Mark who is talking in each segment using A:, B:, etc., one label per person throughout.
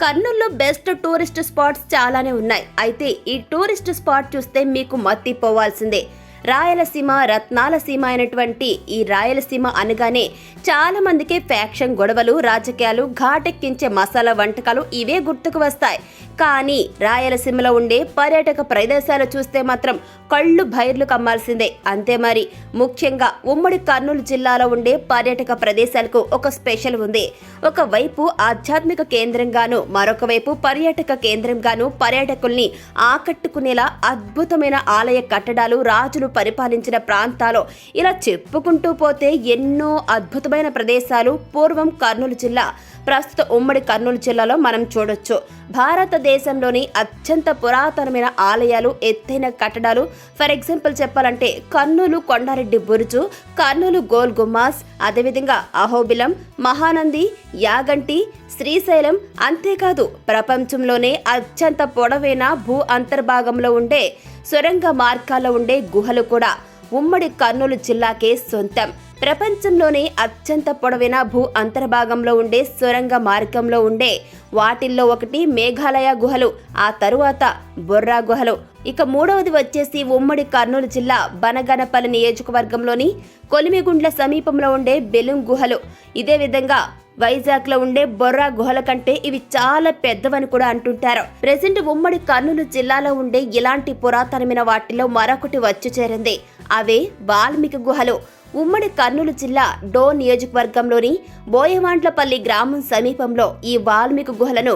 A: కర్నూలులో best tourist spots చాలానే ఉన్నాయి. అయితే ఈ టూరిస్ట్ స్పాట్ చూస్తే మీకు మత్తిపోవాల్సిందే. రాయలసీమ రత్నాల సీమ అయినటువంటి ఈ రాయలసీమ అనగానే చాలా మందికి ఫ్యాక్షన్ గొడవలు, రాజకీయాలు, ఘాటెక్కించే మసాలా వంటకాలు ఇవే గుర్తుకు వస్తాయి. కానీ రాయలసీమలో ఉండే పర్యాటక ప్రదేశాలు చూస్తే మాత్రం కళ్ళు బైర్లు కమ్మాల్సిందే. అంతే మరి. ముఖ్యంగా ఉమ్మడి కర్నూలు జిల్లాలో ఉండే పర్యాటక ప్రదేశాలకు ఒక స్పెషల్ ఉంది. ఒకవైపు ఆధ్యాత్మిక కేంద్రంగాను, మరొక వైపు పర్యాటక కేంద్రంగాను పర్యాటకుల్ని ఆకట్టుకునేలా అద్భుతమైన ఆలయ కట్టడాలు, రాజులు పరిపాలించిన ప్రాంతాలు, ఇలా చెప్పుకుంటూ పోతే ఎన్నో అద్భుతమైన ప్రదేశాలు పూర్వం కర్నూలు జిల్లా, ప్రస్తుత ఉమ్మడి కర్నూలు జిల్లాలో మనం చూడొచ్చు. భారతదేశంలోని అత్యంత పురాతనమైన ఆలయాలు, ఎత్తైన కట్టడాలు, ఫర్ ఎగ్జాంపుల్ చెప్పాలంటే కర్నూలు కొండారెడ్డి బురుజు, కర్నూలు గోల్ గుమ్మాస్, అదేవిధంగా అహోబిలం, మహానంది, యాగంటి, శ్రీశైలం. అంతేకాదు ప్రపంచంలోనే అత్యంత పొడవైన భూ అంతర్భాగంలో ఉండే సొరంగ మార్గాల్లో ఉండే గుహలు కూడా ఉమ్మడి కర్నూలు జిల్లాకే సొంతం. ప్రపంచంలోనే అత్యంత పొడవైన భూ అంతర్భాగంలో ఉండే సొరంగ మార్గంలో ఉండే వాటిల్లో ఒకటి మేఘాలయ గుహలు, ఆ తరువాత బొర్రా గుహలు. ఇక మూడవది వచ్చేసి ఉమ్మడి కర్నూలు జిల్లా బనగనపల్లి నియోజకవర్గంలోని కొలిమిగుండ్ల సమీపంలో ఉండే బెలూం గుహలు. ఇదే విధంగా వైజాగ్ లో ఉండే బొర్రా గుహల కంటే ఇవి చాలా పెద్దవని కూడా అంటుంటారు. ప్రెసెంట్ ఉమ్మడి కర్నూలు జిల్లాలో ఉండే ఇలాంటి పురాతనమైన వాటిలో మరొకటి వచ్చి చేరింది. అవే వాల్మీకి గుహలు. ఉమ్మడి కర్నూలు జిల్లా డోన్ నియోజకవర్గంలోని బోయవాండ్లపల్లి గ్రామం సమీపంలో ఈ వాల్మీకి గుహలను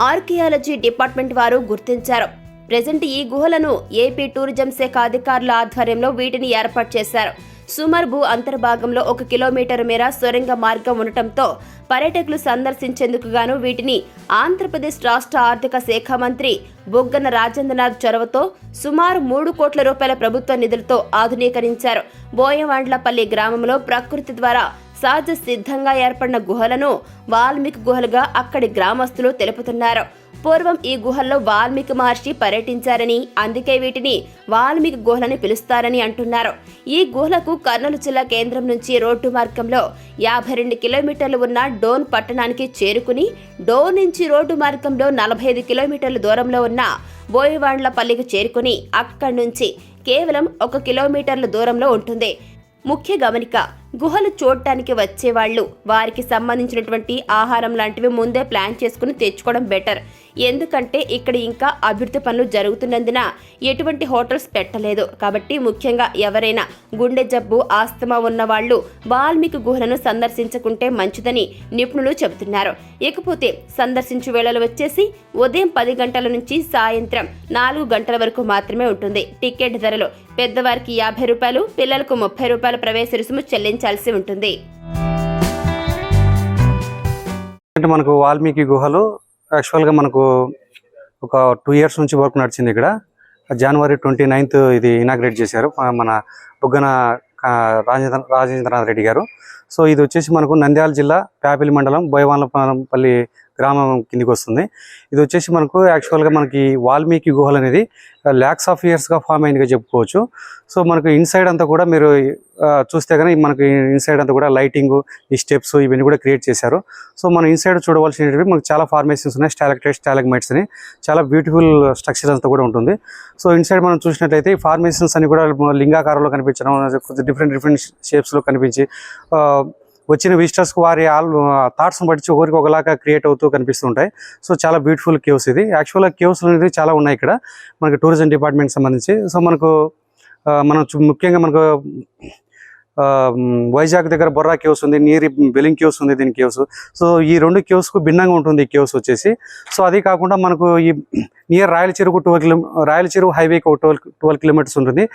A: ఆర్కియాలజీ డిపార్ట్మెంట్ వారు గుర్తించారు. ప్రెసెంట్ ఈ గుహలను ఏపీ టూరిజం శాఖ అధికారుల ఆధ్వర్యంలో వీటిని ఏర్పాటు చేశారు. సుమారు భూ అంతర్భాగంలో 1 కిలోమీటర్ మేర సొరంగ మార్గం ఉండటంతో పర్యాటకులు సందర్శించేందుకు గాను వీటిని ఆంధ్రప్రదేశ్ రాష్ట్ర ఆర్థిక శాఖ మంత్రి బుగ్గన రాజేంద్రనాథ్ చొరవతో సుమారు 3 కోట్ల రూపాయల ప్రభుత్వ నిధులతో ఆధునీకరించారు. బోయవాండ్లపల్లి గ్రామంలో ప్రకృతి ద్వారా సహజ సిద్ధంగా ఏర్పడిన గుహలను వాల్మీకి గుహలుగా అక్కడి గ్రామస్తులు తెలుపుతున్నారు. పూర్వం ఈ గుహల్లో వాల్మీకి మహర్షి పర్యటించారని, అందుకే వీటిని వాల్మీకి గుహలని పిలుస్తారని అంటున్నారు. ఈ గుహలకు కర్నూలు జిల్లా కేంద్రం నుంచి రోడ్డు మార్గంలో 52 కిలోమీటర్లు ఉన్న డోన్ పట్టణానికి చేరుకుని, డోన్ నుంచి రోడ్డు మార్గంలో 45 కిలోమీటర్ల దూరంలో ఉన్న బోయవాండ్లపల్లికి చేరుకుని అక్కడి నుంచి కేవలం 1 కిలోమీటర్ల దూరంలో ఉంటుంది. ముఖ్య గమనిక, గుహలు చూడటానికి వచ్చేవాళ్ళు వారికి సంబంధించినటువంటి ఆహారం లాంటివి ముందే ప్లాన్ చేసుకుని తెచ్చుకోవడం బెటర్. ఎందుకంటే ఇక్కడ ఇంకా అభివృద్ధి పనులు జరుగుతున్నందున ఎటువంటి హోటల్స్ పెట్టలేదు. కాబట్టి ముఖ్యంగా ఎవరైనా గుండె జబ్బు, ఆస్తమా ఉన్న వాళ్ళు వాల్మీకి గుహలను సందర్శించుకుంటే మంచిదని నిపుణులు చెబుతున్నారు. ఇకపోతే సందర్శించే వేళలు వచ్చేసి ఉదయం 10 గంటల నుంచి సాయంత్రం 4 గంటల వరకు మాత్రమే ఉంటుంది. టికెట్ ధరలు పెద్దవారికి 50 రూపాయలు, పిల్లలకు 30 రూపాయల ప్రవేశ రుసుము చెల్లించాల్సి ఉంటుంది.
B: అంటే మనకు వాల్మీకి గుహలు యాక్చువల్గా మనకు ఒక 2 ఇయర్స్ నుంచి వర్క్ నడిచింది. ఇక్కడ జనవరి 29th ఇది ఇనాగ్రేట్ చేశారు మన బుగ్గన రాజేంద్రనాథ్ రెడ్డి గారు. సో ఇది వచ్చేసి మనకు నంద్యాల జిల్లా ప్యాపిలి మండలం బోయవాండ్లపల్లి గ్రామం కిందికి వస్తుంది. ఇది వచ్చేసి మనకు యాక్చువల్గా మనకి వాల్మీకి గుహలు అనేది ల్యాక్స్ ఆఫ్ ఇయర్స్గా ఫామ్ అయిందిగా చెప్పుకోవచ్చు. సో మనకు ఇన్సైడ్ అంతా కూడా మీరు చూస్తే కానీ మనకి ఇన్సైడ్ అంతా కూడా లైటింగ్, ఈ స్టెప్స్ ఇవన్నీ కూడా క్రియేట్ చేశారు. సో మనం ఇన్సైడ్ చూడవలసినవి మనకు చాలా ఫార్మేషన్స్ ఉన్నాయి. స్టాలక్టైట్స్, స్టాలగ్మైట్స్ అని చాలా బ్యూటిఫుల్ స్ట్రక్చర్ అంతా కూడా ఉంటుంది. సో ఇన్సైడ్ మనం చూసినట్లయితే ఈ ఫార్మేషన్స్ అని కూడా లింగాకారంలో కనిపించడం, డిఫరెంట్ షేప్స్లో కనిపించి వచ్చిన విజిటర్స్కి వారి థాట్స్ని బట్టి ఒకరికి ఒకలాగా క్రియేట్ అవుతూ కనిపిస్తుంటాయి. సో చాలా బ్యూటిఫుల్ కేవ్స్ ఇది. యాక్చువల్గా కేవ్స్ అనేది చాలా ఉన్నాయి ఇక్కడ మనకి టూరిజం డిపార్ట్మెంట్ సంబంధించి. సో మనకు మనం ముఖ్యంగా మనకు వైజాగ్ దగ్గర బొర్రా కేవ్స్ ఉంది, నియర్ బెలింగ్ కేవ్స్ ఉంది దీని కేవ్స్. సో ఈ 2 కేవ్స్కు భిన్నంగా ఉంటుంది ఈ కేవ్స్ వచ్చేసి. సో అది కాకుండా మనకు ఈ నియర్ రాయల చెరువు హైవేకి 12 కిలోమీటర్స్ ఉంటుంది.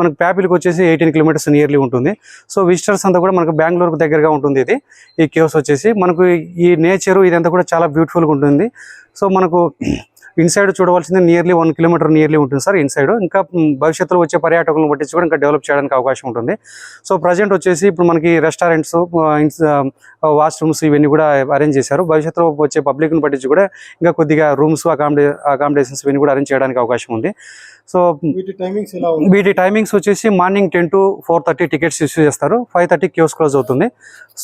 B: మనకు ప్యాపిల్కి వచ్చేసి 18 కిలోమీటర్స్ నియర్లీ ఉంటుంది. సో విజిటర్స్ అంతా కూడా మనకు బెంగళూరుకు దగ్గరగా ఉంటుంది ఇది ఈ కేవ్స్ వచ్చేసి. మనకు ఈ నేచరు ఇదంతా కూడా చాలా బ్యూటిఫుల్గా ఉంటుంది. సో మనకు ఇన్సైడ్ చూడవలసింది నియర్లీ 1 కిలోమీటర్ నియర్లీ ఉంటుంది సార్ ఇన్సైడ్. ఇంకా భవిష్యత్తులో వచ్చే పర్యాటకులను పట్టించి కూడా ఇంకా డెవలప్ చేయడానికి అవకాశం ఉంటుంది. సో ప్రజెంట్ వచ్చేసి ఇప్పుడు మనకి రెస్టారెంట్స్, వాష్రూమ్స్ ఇవన్నీ కూడా అరేంజ్ చేశారు. భవిష్యత్తులో వచ్చే పబ్లిక్ని పట్టించి కూడా ఇంకా కొద్దిగా రూమ్స్, అకామిడేషన్స్ ఇవన్నీ కూడా అరేంజ్ చేయడానికి అవకాశం ఉంది. సో వీటి టైమింగ్స్ వచ్చేసి మార్నింగ్ 10 to 4:30 టికెట్స్ ఇష్యూ చేస్తారు. 5:30 క్యూస్ క్లోజ్ అవుతుంది.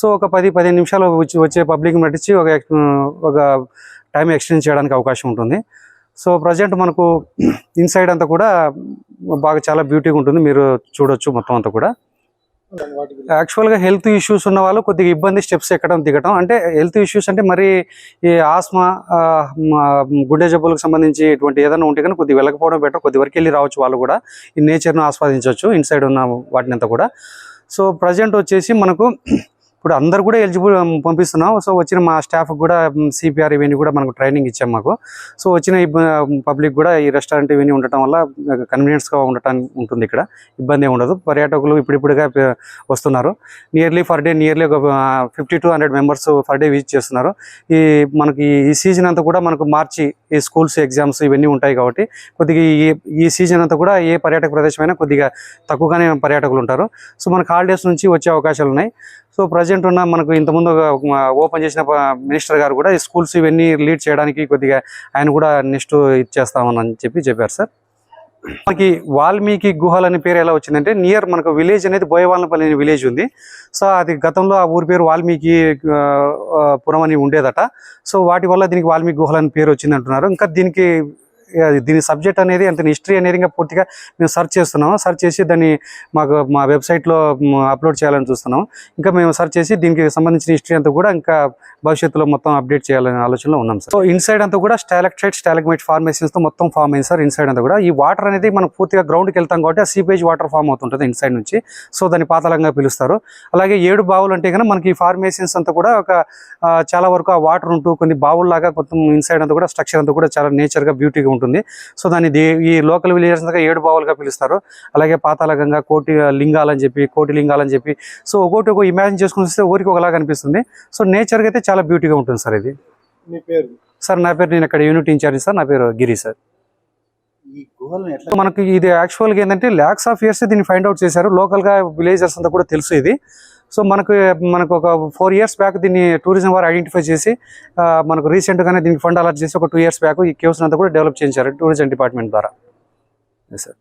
B: సో ఒక 10-15 నిమిషాలు వచ్చే పబ్లిక్ని పట్టించి ఒక టైం ఎక్స్టెండ్ చేయడానికి అవకాశం ఉంటుంది. సో ప్రజెంట్ మనకు ఇన్సైడ్ అంతా కూడా బాగా చాలా బ్యూటీగా ఉంటుంది, మీరు చూడొచ్చు మొత్తం అంతా కూడా. యాక్చువల్గా హెల్త్ ఇష్యూస్ ఉన్న వాళ్ళు కొద్దిగా ఇబ్బంది స్టెప్స్ ఎక్కడం దిగటం. అంటే హెల్త్ ఇష్యూస్ అంటే మరి ఈ ఆస్మా, గుండె జబ్బులకు సంబంధించి ఇటువంటి ఏదైనా ఉంటే కానీ కొద్దిగా వెళ్ళకపోవడం బెటర్. కొద్ది వరకు వెళ్ళి రావచ్చు, వాళ్ళు కూడా ఈ నేచర్ను ఆస్వాదించవచ్చు ఇన్సైడ్ ఉన్న వాటిని అంతా కూడా. సో ప్రజెంట్ వచ్చేసి మనకు ఇప్పుడు అందరు కూడా ఎలిజిబుల్ పంపిస్తున్నాం. సో వచ్చిన మా స్టాఫ్ కూడా సిపిఆర్ ఇవన్నీ కూడా మనకు ట్రైనింగ్ ఇచ్చాం మాకు. సో వచ్చిన పబ్లిక్ కూడా ఈ రెస్టారెంట్ ఇవన్నీ ఉండటం వల్ల కన్వీనియన్స్గా ఉండటానికి ఉంటుంది, ఇక్కడ ఇబ్బంది ఏమి ఉండదు. పర్యాటకులు ఇప్పుడిప్పుడుగా వస్తున్నారు. నియర్లీ ఫర్ డే ఒక 50 to 100 members for day visit చేస్తున్నారు. మనకి ఈ సీజన్ అంతా కూడా మనకు మార్చి ఈ స్కూల్స్ ఎగ్జామ్స్ ఇవన్నీ ఉంటాయి కాబట్టి కొద్దిగా ఈ సీజన్ అంతా కూడా ఏ పర్యాటక ప్రదేశమైనా కొద్దిగా తక్కువగానే పర్యాటకులు ఉంటారు. సో మనకు హాలిడేస్ నుంచి వచ్చే అవకాశాలు ఉన్నాయి. సో ప్రజెంట్ ఉన్న మనకు ఇంతకుముందు ఓపెన్ చేసిన మినిస్టర్ గారు కూడా ఈ స్కూల్స్ ఇవన్నీ లీడ్ చేయడానికి కొద్దిగా ఆయన కూడా నెక్స్ట్ ఇచ్చేస్తామని చెప్పారు సార్. మనకి వాల్మీకి గుహలు అనే పేరు ఎలా వచ్చిందంటే నియర్ మనకు విలేజ్ అనేది బోయవాళ్ళపల్లి అనే విలేజ్ ఉంది. సో అది గతంలో ఆ ఊరి పేరు వాల్మీకి పురం అని ఉండేదట. సో వాటి వల్ల దీనికి వాల్మీకి గుహలు అనే పేరు వచ్చింది అంటున్నారు. ఇంకా దీని సబ్జెక్ట్ అనేది అంత హిస్టరీ అనేది ఇంకా పూర్తిగా మేము సెర్చ్ చేస్తున్నాము. సెర్చ్ చేసి దాన్ని మా వెబ్సైట్లో అప్లోడ్ చేయాలని చూస్తున్నాము. ఇంకా మేము సెర్చ్ చేసి దీనికి సంబంధించిన హిస్టరీ అంతా కూడా ఇంకా భవిష్యత్తులో మొత్తం అప్డేట్ చేయాలనే ఆలోచనలో ఉన్నాం సార్. సో ఇన్సైడ్ అంతా కూడా స్టాలక్మైట్ ఫార్మేషన్స్తో మొత్తం ఫామ్ అయింది సార్. ఇన్సైడ్ అంతా కూడా ఈ వాటర్ అనేది మనం పూర్తిగా గ్రౌండ్కి వెళ్తాం కాబట్టి ఆ సీపేజ్ వాటర్ ఫామ్ అవుతుంటుంది ఇన్సైడ్ నుంచి. సో దాన్ని పాతాళంగా పిలుస్తారు. అలాగే 7 బావులు అంటే కనుక మనకి ఈ ఫార్మేషన్స్ అంతా కూడా చాలా వరకు ఆ వాటర్ ఉంటూ కొన్ని బావుల్లాగా మొత్తం ఇన్సైడ్ అంతా కూడా స్ట్రక్చర్ అంతా కూడా చాలా నేచర్గా బ్యూటీగా ఉంటుంది. సో దాన్ని ఈ లోకల్ విలేజర్స్ 7 బావులుగా పిలుస్తారు. అలాగే పాతాళగంగా, కోటి లింగాలని చెప్పి సో ఒక్కొక్క ఇమాజిన్ చేసుకుని వస్తే ఊరికి ఒకలాగా అనిపిస్తుంది. సో నేచర్గా అయితే చాలా బ్యూటీగా ఉంటుంది సార్ ఇది.
C: మీ పేరు?
B: సార్ నా పేరు, నేను ఇక్కడ యూనిట్ ఇన్ఛార్జ్ సార్. నా పేరు గిరి సార్.
C: ఈ గుహలను ఎట్లా
B: మనకి ఇది యాక్చువల్గా ఏంటంటే ల్యాక్స్ ఆఫ్ ఇయర్స్ దీన్ని ఫైండ్ అవుట్ చేశారు. లోకల్గా విలేజర్స్ అంతా కూడా తెలుసు ఇది. సో మనకు ఒక 4 years బ్యాక్ దీన్ని టూరిజం వారు ఐడెంటిఫై చేసి మనకు రీసెంట్గానే దీనికి ఫండ్ అలాట్ చేసి ఒక 2 years బ్యాక్ ఈ కేవ్స్ అంతా కూడా డెవలప్ చేయించారు టూరిజం డిపార్ట్మెంట్ ద్వారా. సార్